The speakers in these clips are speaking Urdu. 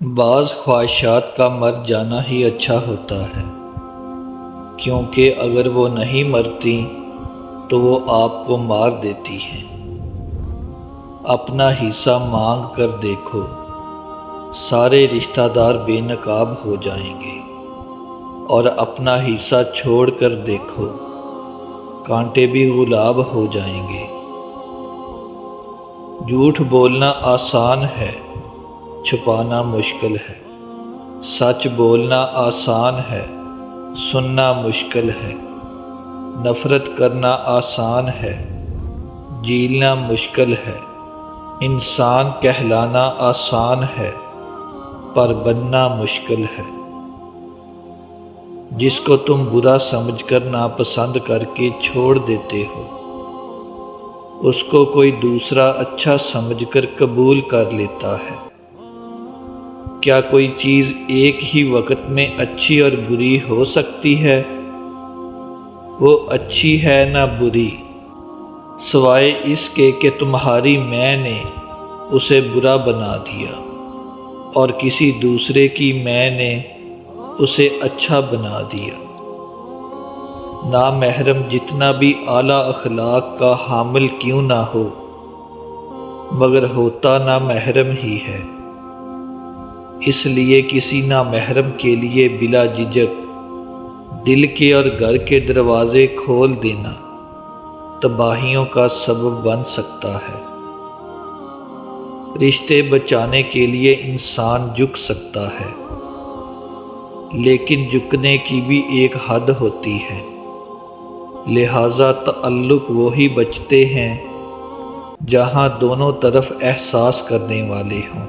بعض خواہشات کا مر جانا ہی اچھا ہوتا ہے، کیونکہ اگر وہ نہیں مرتی تو وہ آپ کو مار دیتی ہیں۔ اپنا حصہ مانگ کر دیکھو، سارے رشتہ دار بے نقاب ہو جائیں گے، اور اپنا حصہ چھوڑ کر دیکھو، کانٹے بھی گلاب ہو جائیں گے۔ جھوٹ بولنا آسان ہے، چھپانا مشکل ہے۔ سچ بولنا آسان ہے، سننا مشکل ہے۔ نفرت کرنا آسان ہے، جیلنا مشکل ہے۔ انسان کہلانا آسان ہے، پر بننا مشکل ہے۔ جس کو تم برا سمجھ کر ناپسند کر کے چھوڑ دیتے ہو، اس کو کوئی دوسرا اچھا سمجھ کر قبول کر لیتا ہے۔ کیا کوئی چیز ایک ہی وقت میں اچھی اور بری ہو سکتی ہے؟ وہ اچھی ہے نہ بری، سوائے اس کے کہ تمہاری میں نے اسے برا بنا دیا، اور کسی دوسرے کی میں نے اسے اچھا بنا دیا۔ نامحرم جتنا بھی اعلیٰ اخلاق کا حامل کیوں نہ ہو، مگر ہوتا نامحرم ہی ہے۔ اس لیے کسی نامحرم کے لیے بلا جھجک دل کے اور گھر کے دروازے کھول دینا تباہیوں کا سبب بن سکتا ہے۔ رشتے بچانے کے لیے انسان جھک سکتا ہے، لیکن جھکنے کی بھی ایک حد ہوتی ہے۔ لہٰذا تعلق وہی بچتے ہیں جہاں دونوں طرف احساس کرنے والے ہوں۔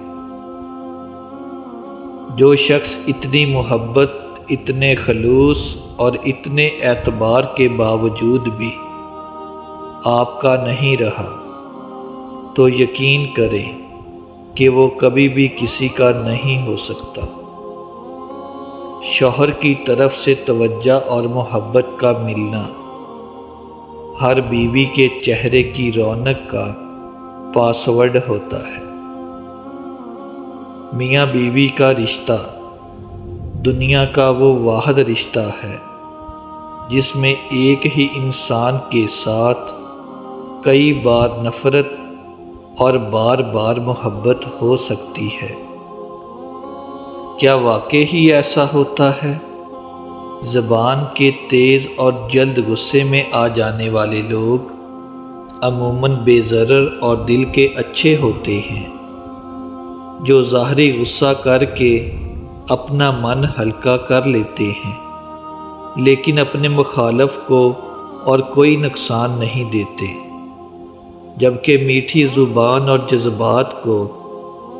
جو شخص اتنی محبت، اتنے خلوص اور اتنے اعتبار کے باوجود بھی آپ کا نہیں رہا، تو یقین کریں کہ وہ کبھی بھی کسی کا نہیں ہو سکتا۔ شوہر کی طرف سے توجہ اور محبت کا ملنا ہر بیوی کے چہرے کی رونق کا پاسورڈ ہوتا ہے۔ میاں بیوی کا رشتہ دنیا کا وہ واحد رشتہ ہے جس میں ایک ہی انسان کے ساتھ کئی بار نفرت اور بار بار محبت ہو سکتی ہے۔ کیا واقعی ہی ایسا ہوتا ہے؟ زبان کے تیز اور جلد غصے میں آ جانے والے لوگ عموماً بے ضرر اور دل کے اچھے ہوتے ہیں، جو ظاہری غصہ کر کے اپنا من ہلکا کر لیتے ہیں، لیکن اپنے مخالف کو اور کوئی نقصان نہیں دیتے، جبکہ میٹھی زبان اور جذبات کو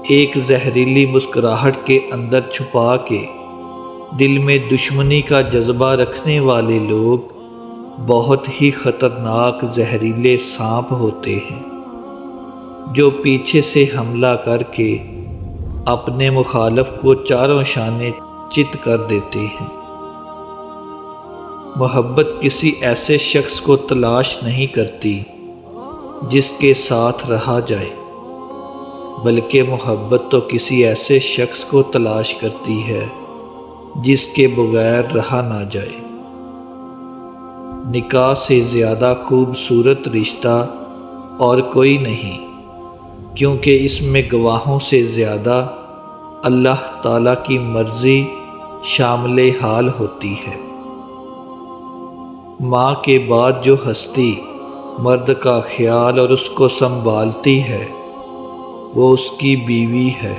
ایک زہریلی مسکراہٹ کے اندر چھپا کے دل میں دشمنی کا جذبہ رکھنے والے لوگ بہت ہی خطرناک زہریلے سانپ ہوتے ہیں، جو پیچھے سے حملہ کر کے اپنے مخالف کو چاروں شانے چت کر دیتے ہیں۔ محبت کسی ایسے شخص کو تلاش نہیں کرتی جس کے ساتھ رہا جائے، بلکہ محبت تو کسی ایسے شخص کو تلاش کرتی ہے جس کے بغیر رہا نہ جائے۔ نکاح سے زیادہ خوبصورت رشتہ اور کوئی نہیں، کیونکہ اس میں گواہوں سے زیادہ اللہ تعالیٰ کی مرضی شامل حال ہوتی ہے۔ ماں کے بعد جو ہستی مرد کا خیال اور اس کو سنبھالتی ہے، وہ اس کی بیوی ہے۔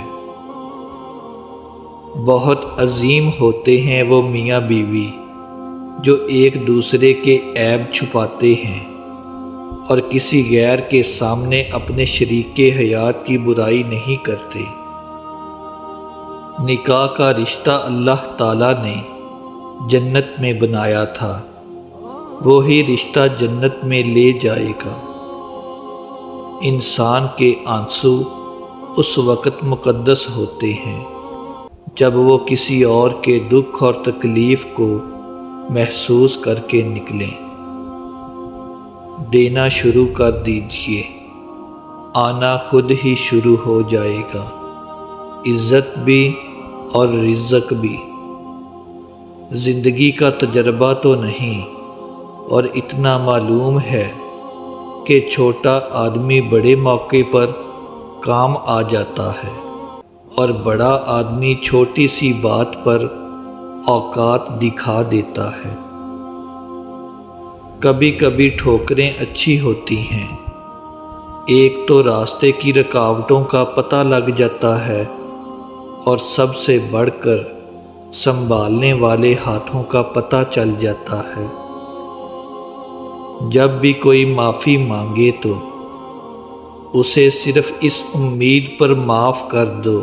بہت عظیم ہوتے ہیں وہ میاں بیوی جو ایک دوسرے کے عیب چھپاتے ہیں اور کسی غیر کے سامنے اپنے شریک حیات کی برائی نہیں کرتے۔ نکاح کا رشتہ اللہ تعالیٰ نے جنت میں بنایا تھا، وہی رشتہ جنت میں لے جائے گا۔ انسان کے آنسو اس وقت مقدس ہوتے ہیں جب وہ کسی اور کے دکھ اور تکلیف کو محسوس کر کے نکلیں۔ دینا شروع کر دیجئے، آنا خود ہی شروع ہو جائے گا۔ عزت بھی اور رزق بھی۔ زندگی کا تجربہ تو نہیں، اور اتنا معلوم ہے کہ چھوٹا آدمی بڑے موقع پر کام آ جاتا ہے، اور بڑا آدمی چھوٹی سی بات پر اوقات دکھا دیتا ہے۔ کبھی کبھی ٹھوکریں اچھی ہوتی ہیں، ایک تو راستے کی رکاوٹوں کا پتہ لگ جاتا ہے، اور سب سے بڑھ کر سنبھالنے والے ہاتھوں کا پتہ چل جاتا ہے۔ جب بھی کوئی معافی مانگے تو اسے صرف اس امید پر معاف کر دو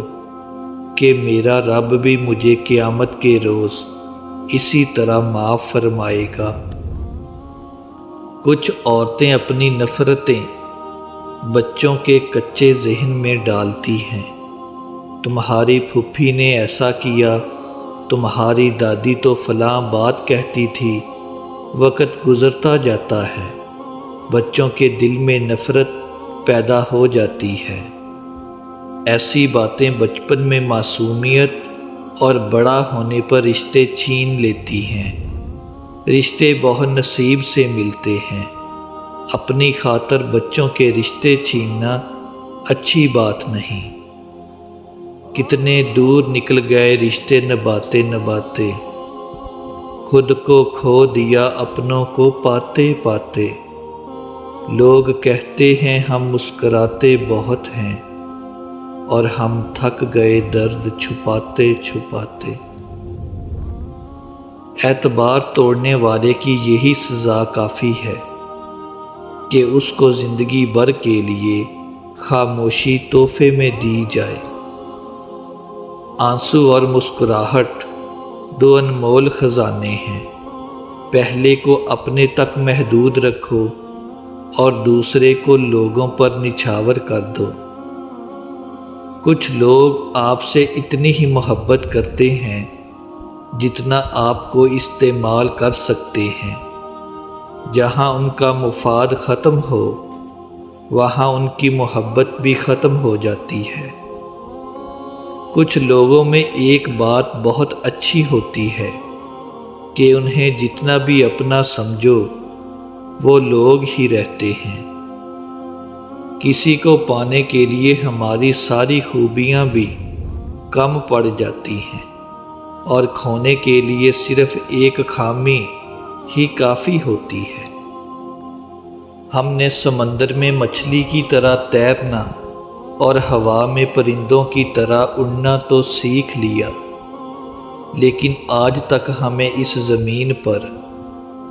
کہ میرا رب بھی مجھے قیامت کے روز اسی طرح معاف فرمائے گا۔ کچھ عورتیں اپنی نفرتیں بچوں کے کچے ذہن میں ڈالتی ہیں۔ تمہاری پھوپھی نے ایسا کیا، تمہاری دادی تو فلاں بات کہتی تھی۔ وقت گزرتا جاتا ہے، بچوں کے دل میں نفرت پیدا ہو جاتی ہے۔ ایسی باتیں بچپن میں معصومیت اور بڑا ہونے پر رشتے چھین لیتی ہیں۔ رشتے بہت نصیب سے ملتے ہیں، اپنی خاطر بچوں کے رشتے چھیننا اچھی بات نہیں۔ کتنے دور نکل گئے رشتے نبھاتے نبھاتے، خود کو کھو دیا اپنوں کو پاتے پاتے۔ لوگ کہتے ہیں ہم مسکراتے بہت ہیں، اور ہم تھک گئے درد چھپاتے چھپاتے۔ اعتبار توڑنے والے کی یہی سزا کافی ہے کہ اس کو زندگی بھر کے لیے خاموشی تحفے میں دی جائے۔ آنسو اور مسکراہٹ دو انمول خزانے ہیں، پہلے کو اپنے تک محدود رکھو اور دوسرے کو لوگوں پر نچھاور کر دو۔ کچھ لوگ آپ سے اتنی ہی محبت کرتے ہیں جتنا آپ کو استعمال کر سکتے ہیں۔ جہاں ان کا مفاد ختم ہو، وہاں ان کی محبت بھی ختم ہو جاتی ہے۔ کچھ لوگوں میں ایک بات بہت اچھی ہوتی ہے کہ انہیں جتنا بھی اپنا سمجھو وہ لوگ ہی رہتے ہیں۔ کسی کو پانے کے لیے ہماری ساری خوبیاں بھی کم پڑ جاتی ہیں، اور کھونے کے لیے صرف ایک خامی ہی کافی ہوتی ہے۔ ہم نے سمندر میں مچھلی کی طرح تیرنا اور ہوا میں پرندوں کی طرح اڑنا تو سیکھ لیا، لیکن آج تک ہمیں اس زمین پر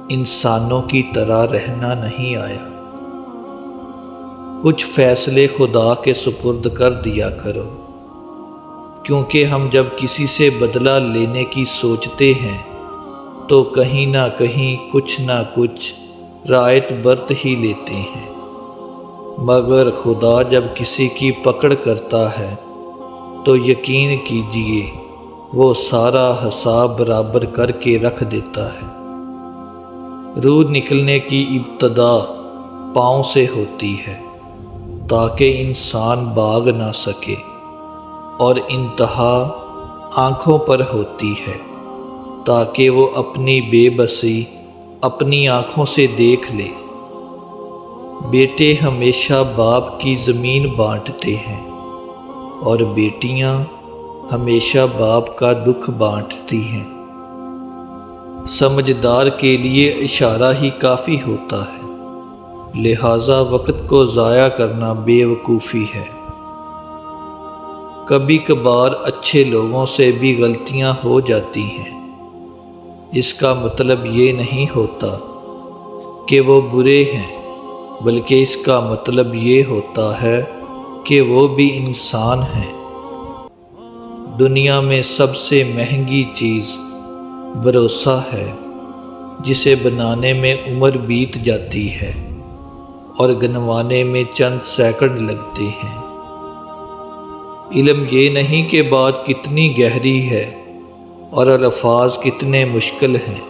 انسانوں کی طرح رہنا نہیں آیا۔ کچھ فیصلے خدا کے سپرد کر دیا کرو، کیونکہ ہم جب کسی سے بدلہ لینے کی سوچتے ہیں تو کہیں نہ کہیں کچھ نہ کچھ رعایت برت ہی لیتے ہیں، مگر خدا جب کسی کی پکڑ کرتا ہے تو یقین کیجئے وہ سارا حساب برابر کر کے رکھ دیتا ہے۔ روح نکلنے کی ابتدا پاؤں سے ہوتی ہے تاکہ انسان بھاگ نہ سکے، اور انتہا آنکھوں پر ہوتی ہے تاکہ وہ اپنی بے بسی اپنی آنکھوں سے دیکھ لے۔ بیٹے ہمیشہ باپ کی زمین بانٹتے ہیں، اور بیٹیاں ہمیشہ باپ کا دکھ بانٹتی ہیں۔ سمجھدار کے لیے اشارہ ہی کافی ہوتا ہے، لہٰذا وقت کو ضائع کرنا بے وقوفی ہے۔ کبھی کبھار اچھے لوگوں سے بھی غلطیاں ہو جاتی ہیں، اس کا مطلب یہ نہیں ہوتا کہ وہ برے ہیں، بلکہ اس کا مطلب یہ ہوتا ہے کہ وہ بھی انسان ہیں۔ دنیا میں سب سے مہنگی چیز بھروسہ ہے، جسے بنانے میں عمر بیت جاتی ہے اور گنوانے میں چند سیکنڈ لگتے ہیں۔ علم یہ نہیں کہ بات کتنی گہری ہے اور الفاظ کتنے مشکل ہیں،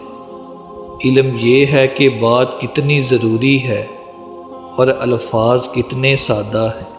علم یہ ہے کہ بات کتنی ضروری ہے اور الفاظ کتنے سادہ ہیں۔